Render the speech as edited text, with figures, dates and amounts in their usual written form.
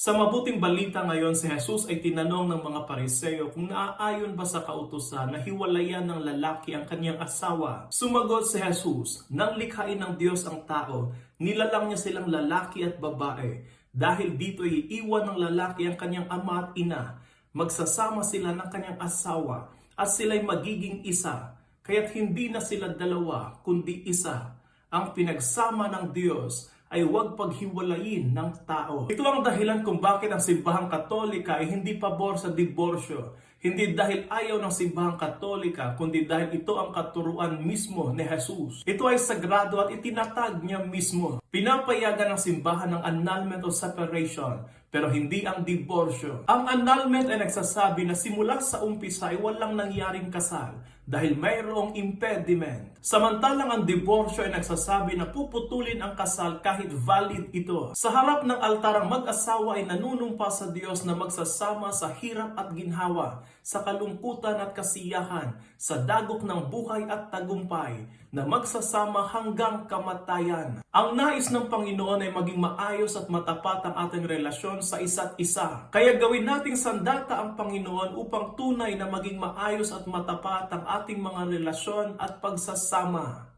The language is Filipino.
Sa mabuting balita ngayon, si Jesus ay tinanong ng mga Pariseo kung naaayon ba sa kautusan na hiwalayan ng lalaki ang kanyang asawa. Sumagot si Jesus, nang likhain ng Diyos ang tao, nilalang niya silang lalaki at babae. Dahil dito iiwan ng lalaki ang kanyang ama at ina, magsasama sila ng kanyang asawa at sila'y magiging isa. Kaya't hindi na sila dalawa kundi isa. Ang pinagsama ng Diyos ay huwag paghiwalayin ng tao. Ito ang dahilan kung bakit ang simbahang Katolika ay hindi pabor sa diborsyo. Hindi dahil ayaw ng simbahang Katolika, kundi dahil ito ang katuruan mismo ni Jesus. Ito ay sagrado at itinatag niya mismo. Pinapayagan ng simbahan ng annulment of separation, pero hindi ang diborsyo. Ang annulment ay nagsasabi na simula sa umpisa ay walang nangyaring kasal dahil mayroong impediment. Samantalang ang diborsyo ay nagsasabi na puputulin ang kasal kahit valid ito. Sa harap ng altar, ang mag-asawa ay nanunumpa sa Diyos na magsasama sa hirap at ginhawa, sa kalungkutan at kasiyahan, sa dagok ng buhay at tagumpay, na magsasama hanggang kamatayan. Ang nais ng Panginoon ay maging maayos at matapat ang ating relasyon sa isa't isa. Kaya gawin nating sandata ang Panginoon upang tunay na maging maayos at matapat ang ating mga relasyon at pagsasama.